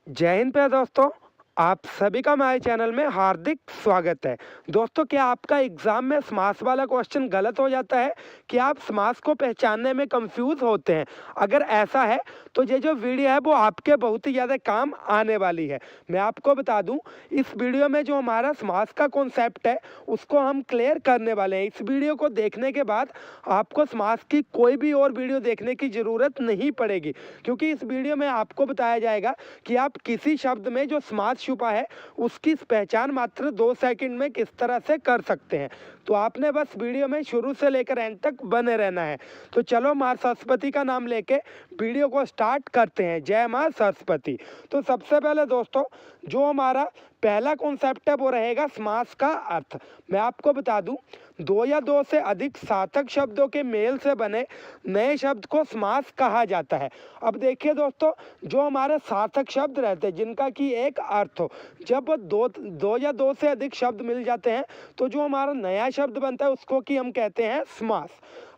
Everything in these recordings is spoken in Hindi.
जय हिंद प्यारे दोस्तों। आप सभी का हमारे चैनल में हार्दिक स्वागत है। दोस्तों, क्या आपका एग्जाम में समास वाला क्वेश्चन गलत हो जाता है कि आप समास को पहचानने में कंफ्यूज होते हैं? अगर ऐसा है तो ये जो वीडियो है वो आपके बहुत ही ज़्यादा काम आने वाली है। मैं आपको बता दूं, इस वीडियो में जो हमारा समास का कॉन्सेप्ट है उसको हम क्लियर करने वाले हैं। इस वीडियो को देखने के बाद आपको समास की कोई भी और वीडियो देखने की ज़रूरत नहीं पड़ेगी, क्योंकि इस वीडियो में आपको बताया जाएगा कि आप किसी शब्द में जो समास छुपा है उसकी पहचान मात्र 2 सेकंड में किस तरह से कर सकते हैं। तो आपने बस वीडियो में शुरू से लेकर एंड तक बने रहना है। तो चलो माँ सरस्वती का नाम लेके वीडियो को स्टार्ट करते हैं। जय माँ सरस्वती। तो सबसे पहले दोस्तों, जो हमारा पहला कॉन्सेप्ट है वो रहेगा समास का अर्थ। मैं आपको बता दूं, दो या दो से अधिक सार्थक शब्दों के मेल से बने नए शब्द को समास कहा जाता है। अब देखिए दोस्तों, जो हमारे सार्थक शब्द रहते हैं जिनका कि एक अर्थ हो, जब दो या दो से अधिक शब्द मिल जाते हैं तो जो हमारा नया शब्द बनता है उसको कि हम कहते हैं समास।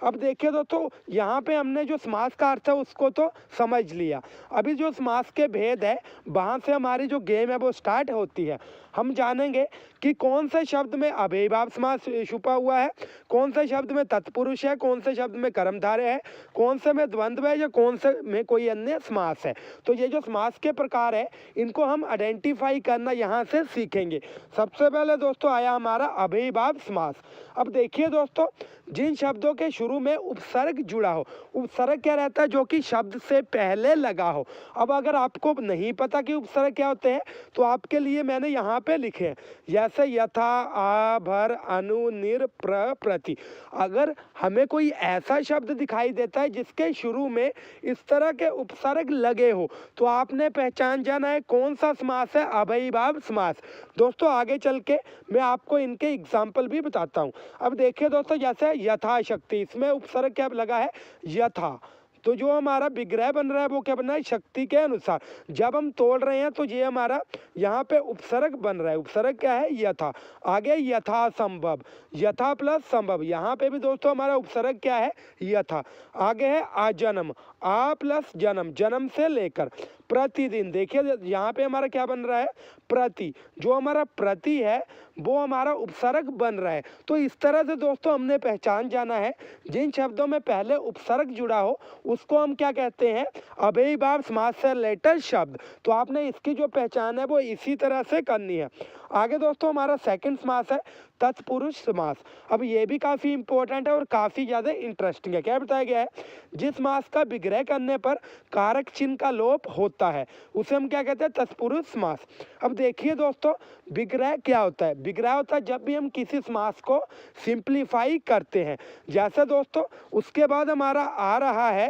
अब देखिए दोस्तों, यहाँ पे हमने जो समास का अर्थ है उसको तो समझ लिया। अभी जो समास के भेद है वहाँ से हमारी जो गेम है वो स्टार्ट होती है। हम जानेंगे कि कौन से शब्द में अव्ययीभाव समास छुपा हुआ है, कौन से शब्द में तत्पुरुष है, कौन से शब्द में कर्मधारय है, कौन से में द्वंद्व है या कौन से में कोई अन्य समास है। तो ये जो समास के प्रकार है इनको हम आइडेंटिफाई करना यहाँ से सीखेंगे। सबसे पहले दोस्तों आया हमारा अव्ययीभाव समास। अब देखिए दोस्तों, जिन शब्दों के शुरू में उपसर्ग जुड़ा हो, उपसर्ग क्या रहता है? जो कि शब्द से पहले लगा हो। अब अगर आपको नहीं पता कि उपसर्ग क्या होते हैं तो आपके लिए मैंने यहाँ पे लिखे हैं, जैसे यथा, आ, भर, अनु, निर, प्र, प्रति। अगर हमें कोई ऐसा शब्द दिखाई देता है जिसके शुरू में इस तरह के उपसर्ग लगे हो तो आपने पहचान जाना है कौन सा समास है, अव्ययीभाव समास। दोस्तों आगे चल के मैं आपको इनके एग्जाम्पल भी बताता हूँ। अब देखिए दोस्तों, जैसे यथाशक्ति, इसमें उपसर्ग क्या लगा है? यथा। तो जो हमारा विग्रह बन रहा है वो क्या बन रहा है? शक्ति के अनुसार। जब हम तोड़ रहे हैं तो ये हमारा यहाँ पे उपसर्ग बन रहा है। उपसर्ग क्या है? यथा। आगे यथा संभव, यथा प्लस संभव, यहाँ पे भी दोस्तों हमारा उपसर्ग क्या है? यथा। आगे है आजन्म, आ प्लस जन्म, जन्म से लेकर। प्रतिदिन, देखिए यहाँ पे हमारा क्या बन रहा है? प्रति। जो हमारा प्रति है वो हमारा उपसर्ग बन रहा है। तो इस तरह से दोस्तों हमने पहचान जाना है जिन शब्दों में पहले उपसर्ग जुड़ा हो उसको हम क्या कहते हैं? अव्ययीभाव समास से रिलेटेड शब्द। तो आपने इसकी जो पहचान है वो इसी तरह से करनी है। आगे दोस्तों हमारा सेकंड समास है तत्पुरुष समास। अब ये भी काफ़ी इंपॉर्टेंट है और काफ़ी ज़्यादा इंटरेस्टिंग है। क्या बताया गया है? जिस समास का विग्रह करने पर कारक चिन्ह का लोप होता है उसे हम क्या कहते हैं? तत्पुरुष समास। अब देखिए दोस्तों, विग्रह क्या होता है? विग्रह होता है जब भी हम किसी समास को सिंप्लीफाई करते हैं। जैसे दोस्तों उसके बाद हमारा आ रहा है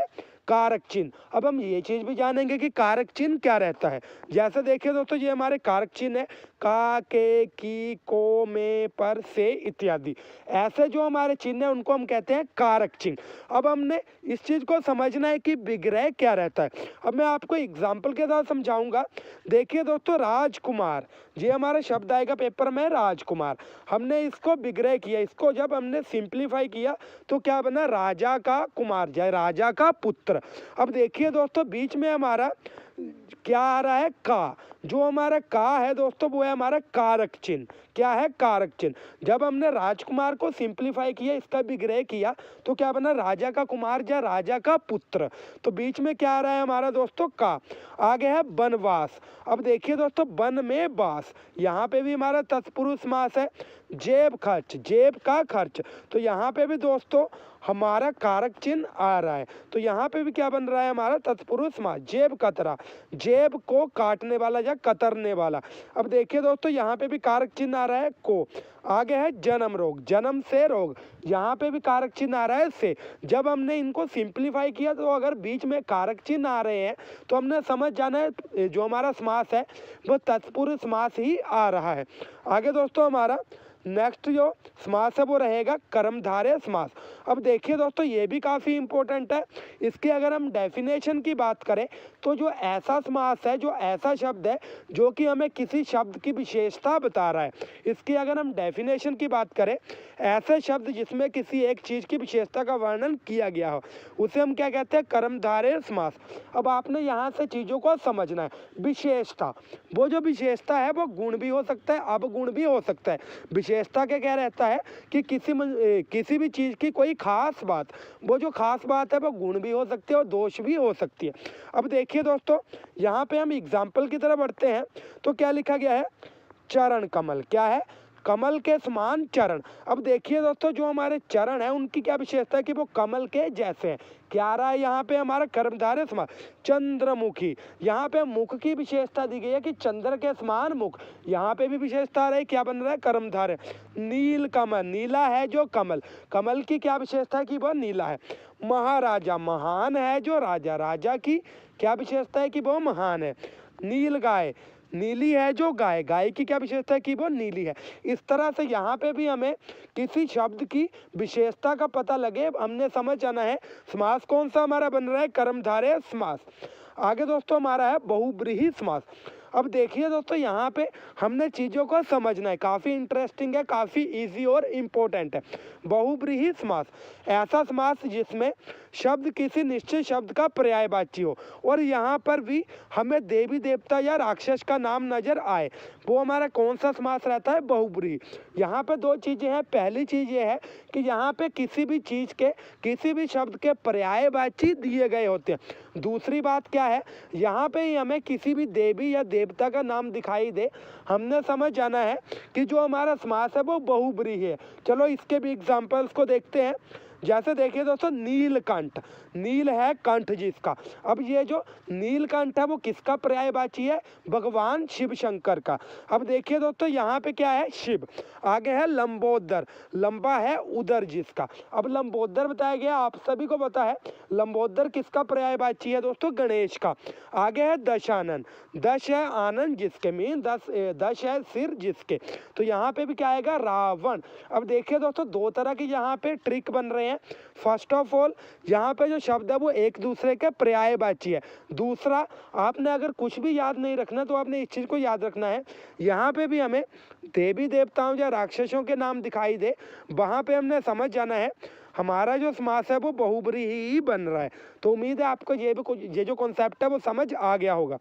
कारक चिन्ह। अब हम ये चीज भी जानेंगे कि कारक चिन्ह क्या रहता है। जैसे देखिए दोस्तों, ये हमारे कारक चिन्ह है का, के, की, को, में, पर, से इत्यादि। ऐसे जो हमारे चिन्ह है उनको हम कहते हैं कारक चिन्ह। अब हमने इस चीज को समझना है कि विग्रह क्या रहता है। अब मैं आपको एग्जाम्पल के साथ समझाऊंगा। देखिए दोस्तों, राजकुमार, ये हमारा शब्द आएगा पेपर में, राजकुमार। हमने इसको विग्रह किया, इसको जब हमने सिंप्लीफाई किया तो क्या बना? राजा का कुमार, जय राजा का पुत्र। अब देखिए दोस्तों, बीच में हमारा क्या आ रहा है? का। जो हमारा का है दोस्तों वो है हमारा कारक चिन्ह। क्या है? कारक चिन्ह। जब हमने राजकुमार को सिंप्लीफाई किया, इसका विग्रह किया तो क्या बना? राजा का कुमार या राजा का पुत्र। तो बीच में क्या आ रहा है हमारा दोस्तों? का। आगे है वनवास। अब देखिए दोस्तों, वन में वास, यहाँ पे भी हमारा तत्पुरुष समास है। जेब खर्च, जेब का खर्च। तो यहाँ पे भी दोस्तों हमारा कारक चिन्ह आ रहा है। तो यहाँ पे भी क्या बन रहा है हमारा? तत्पुरुष समास। जेब कतरा, जेब को काटने वाला या कतरने वाला। अब देखिए दोस्तों, यहाँ पे भी कारक चिन्ह आ रहा है को। आगे है जन्म रोग, जन्म से रोग, यहाँ पे भी कारक चिन्ह आ रहा है से। जब हमने इनको सिंप्लीफाई किया तो अगर बीच में कारक चिन्ह आ रहे हैं तो हमने समझ जाना है जो हमारा समास है वो तत्पुरुष समास ही आ रहा है। आगे दोस्तों हमारा नेक्स्ट जो समास है वो रहेगा कर्मधारय समास। अब देखिए दोस्तों, ये भी काफ़ी इंपॉर्टेंट है। इसकी अगर हम डेफिनेशन की बात करें तो जो ऐसा समास है, जो ऐसा शब्द है जो कि हमें किसी शब्द की विशेषता बता रहा है, इसकी अगर हम डेफिनेशन की बात करें, ऐसे शब्द जिसमें किसी एक चीज़ की विशेषता का वर्णन किया गया हो उसे हम क्या कहते हैं, कर्मधारय समास। अब आपने यहाँ से चीज़ों को समझना है। विशेषता, वो जो विशेषता है वो गुण भी हो सकता है, अवगुण भी हो सकता है। विशेषता के क्या रहता है कि किसी भी चीज़ की कोई खास बात, वो जो खास बात है वो गुण भी हो सकती है और दोष भी हो सकती है। अब देखिए दोस्तों, यहाँ पे हम एग्जाम्पल की तरफ बढ़ते हैं तो क्या लिखा गया है, चरण कमल, क्या है, कमल के समान चरण। अब देखिए दोस्तों, जो हमारे चरण है उनकी क्या विशेषता है कि वो कमल के जैसे हैं। क्या आ रहा है यहाँ पे हमारा कर्मधारय समास, चंद्रमुखी। यहाँ पे मुख की विशेषता दी गई है कि चंद्र के समान मुख, यहाँ पे भी विशेषता आ रही है, क्या बन रहा है, कर्मधारय। नील कमल, नीला है जो कमल, कमल की क्या विशेषता है कि वह नीला है। महाराजा, महान है जो राजा, राजा की क्या विशेषता है कि वो महान है। नील गाय, नीली है जो गाय, गाय की क्या विशेषता है कि वो नीली है। इस तरह से यहाँ पे भी हमें किसी शब्द की विशेषता का पता लगे, हमने समझ जाना है समास कौन सा हमारा बन रहा है, कर्मधारय समास। आगे दोस्तों हमारा है बहुब्रीहि समास। अब देखिए दोस्तों, यहाँ पे हमने चीज़ों को समझना है, काफ़ी इंटरेस्टिंग है, काफ़ी इजी और इम्पोर्टेंट है। बहुब्रीहि समास, ऐसा समास जिसमें शब्द किसी निश्चित शब्द का पर्यायवाची हो और यहाँ पर भी हमें देवी देवता या राक्षस का नाम नजर आए, वो हमारा कौन सा समास रहता है, बहुब्रीहि। यहाँ पे दो चीज़ें हैं। पहली चीज़ ये है कि यहाँ पे किसी भी चीज़ के, किसी भी शब्द के पर्यायवाची दिए गए होते हैं। दूसरी बात क्या है, यहाँ पे ही हमें किसी भी देवी या देवता का नाम दिखाई दे, हमने समझ जाना है कि जो हमारा समास है वो बहुब्रीहि है। चलो इसके भी एग्जाम्पल्स को देखते हैं। जैसे देखिए दोस्तों, नीलकंठ, नील है कंठ जिसका। अब ये जो नीलकंठ है वो किसका पर्यायवाची है, भगवान शिव शंकर का। अब देखिए दोस्तों, यहाँ पे क्या है, शिव। आगे है लंबोदर, लंबा है उदर जिसका। अब लंबोदर बताया गया, आप सभी को पता है लंबोदर किसका पर्यायवाची है दोस्तों, गणेश का। आगे है दशानन, दश है आनंद जिसके, मीन दश है सिर जिसके। तो यहाँ पे भी क्या आएगा, रावण। अब देखिए दोस्तों, दो तरह की यहाँ पे ट्रिक बन रहे हैं। फर्स्ट ऑफ ऑल, यहाँ पे जो शब्द है वो एक दूसरे के पर्यायवाची है। दूसरा, आपने अगर कुछ भी याद नहीं रखना तो आपने इस चीज को याद रखना है, यहाँ पे भी हमें देवी देवताओं या राक्षसों के नाम दिखाई दे, वहां पे हमने समझ जाना है हमारा जो समास है वो बहुब्रीहि ही बन रहा है। तो उम्मीद है आपको ये जो कॉन्सेप्ट है वो समझ आ गया होगा।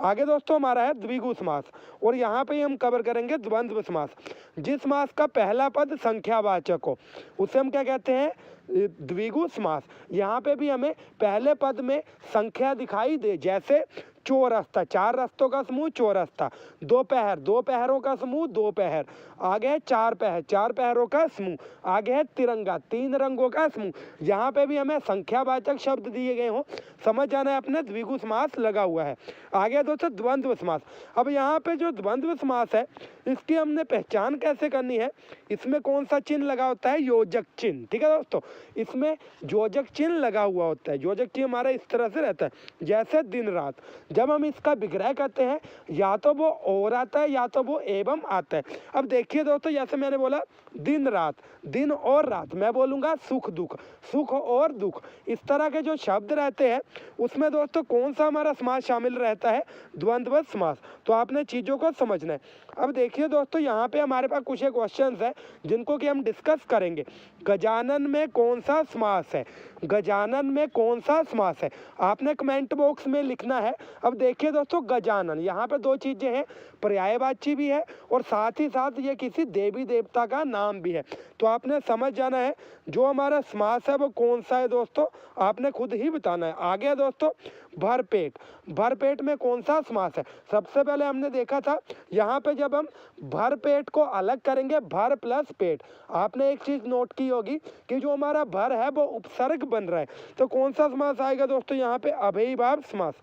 आगे दोस्तों हमारा है द्विगु समास और यहाँ पे हम कवर करेंगे द्वंद्व समास। जिस समास का पहला पद संख्यावाचक हो उसे हम क्या कहते हैं, द्विगु समास। यहाँ पे भी हमें पहले पद में संख्या दिखाई दे, जैसे चौरस्ता, चार रस्तों का समूह चौरस्ता। दोपहर, दो पहरों का समूह दोपहर। आगे है चार पहर, चार पहरों का समूह। आगे है तिरंगा, तीन रंगों का समूह। यहाँ पे भी हमें संख्यावाचक शब्द दिए गए हों, समझ जाना है अपने द्विगु समास लगा हुआ है। आगे दोस्तों द्वंद्व समास। अब यहाँ पे जो द्वंद्व समास है इसकी हमने पहचान कैसे करनी है, इसमें कौन सा चिन्ह लगा होता है, योजक चिन्ह। ठीक है दोस्तों, इसमें योजक चिन्ह लगा हुआ होता है। योजक चिन्ह हमारा इस तरह से रहता है, जैसे दिन रात। जब हम इसका विग्रह करते हैं या तो वो और आता है या तो वो एवं आता है। अब देखिए दोस्तों, जैसे मैंने बोला दिन रात, दिन और रात, मैं बोलूँगा सुख दुख, सुख और दुख। इस तरह के जो शब्द रहते हैं उसमें दोस्तों कौन सा हमारा समास शामिल रहता है, द्वंद्व समास। तो आपने चीज़ों को समझना है। अब देखिए दोस्तों, यहाँ पे हमारे पास कुछ एक क्वेश्चंस है जिनको कि हम डिस्कस करेंगे। गजानन में कौन सा समास है, गजानन में कौन सा समास है, आपने कमेंट बॉक्स में लिखना है। अब देखिए दोस्तों, गजानन, यहाँ पे दो चीज़ें हैं, पर्यायवाची भी है और साथ ही साथ ये किसी देवी देवता का नाम भी है। तो आपने समझ जाना है जो हमारा समास है वो कौन सा है दोस्तों, आपने खुद ही बताना है। आगे दोस्तों भरपेट, भरपेट में कौन सा समास है। सबसे पहले हमने देखा था यहाँ पे जब हम भरपेट को अलग करेंगे, भर प्लस पेट, आपने एक चीज नोट की होगी कि जो हमारा भर है वो उपसर्ग बन रहा है। तो कौन सा समास आएगा दोस्तों, यहाँ पे अव्ययीभाव समास।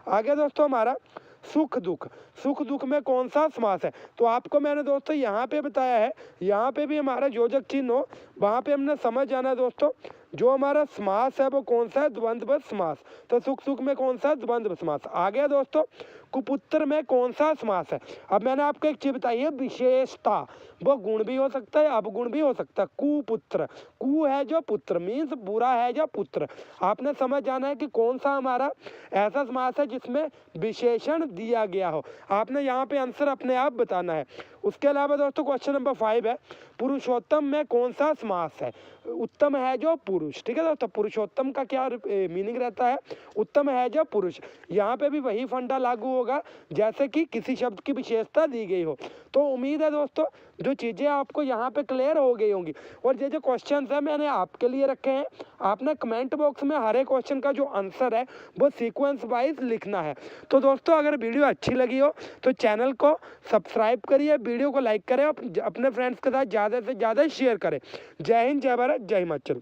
आगे दोस्तों हमारा सुख दुख, सुख दुख में कौन सा समास है। तो आपको मैंने दोस्तों यहाँ पे बताया है, यहाँ पे भी हमारा योजक चिन्ह हो, वहाँ पे हमने समझ जाना है दोस्तों जो हमारा समास है वो कौन सा है, द्वंद्व समास। तो सुख सुख में कौन सा है, द्वंद्व समास। आ गया दोस्तों, कुपुत्र में कौन सा समास है। अब मैंने आपको एक चीज बताई है, विशेषता, वो गुण भी हो सकता है, अवगुण भी हो सकता है। कुपुत्र, कु है जो पुत्र, मीन्स बुरा है जो पुत्र। आपने समझ जाना है कि कौन सा हमारा ऐसा समास है जिसमें विशेषण दिया गया हो। आपने यहाँ पे आंसर अपने आप बताना है। उसके अलावा दोस्तों क्वेश्चन नंबर 5 है, पुरुषोत्तम में कौन सा समास है। उत्तम है जो पुरुष, ठीक है दोस्तों। पुरुषोत्तम का क्या मीनिंग रहता है, उत्तम है जो पुरुष। यहाँ पे भी वही फंडा लागू होगा जैसे कि किसी शब्द की विशेषता दी गई हो। तो उम्मीद है दोस्तों जो चीज़ें आपको यहाँ पे क्लियर हो गई होंगी। और ये जो क्वेश्चन है मैंने आपके लिए रखे हैं, आपने कमेंट बॉक्स में हर एक क्वेश्चन का जो आंसर है वो सीक्वेंस वाइज लिखना है। तो दोस्तों अगर वीडियो अच्छी लगी हो तो चैनल को सब्सक्राइब करिए, वीडियो को लाइक करें और अपने फ्रेंड्स के साथ ज़्यादा से ज़्यादा शेयर करें। जय हिंद, जय भारत, जय हिमाचल।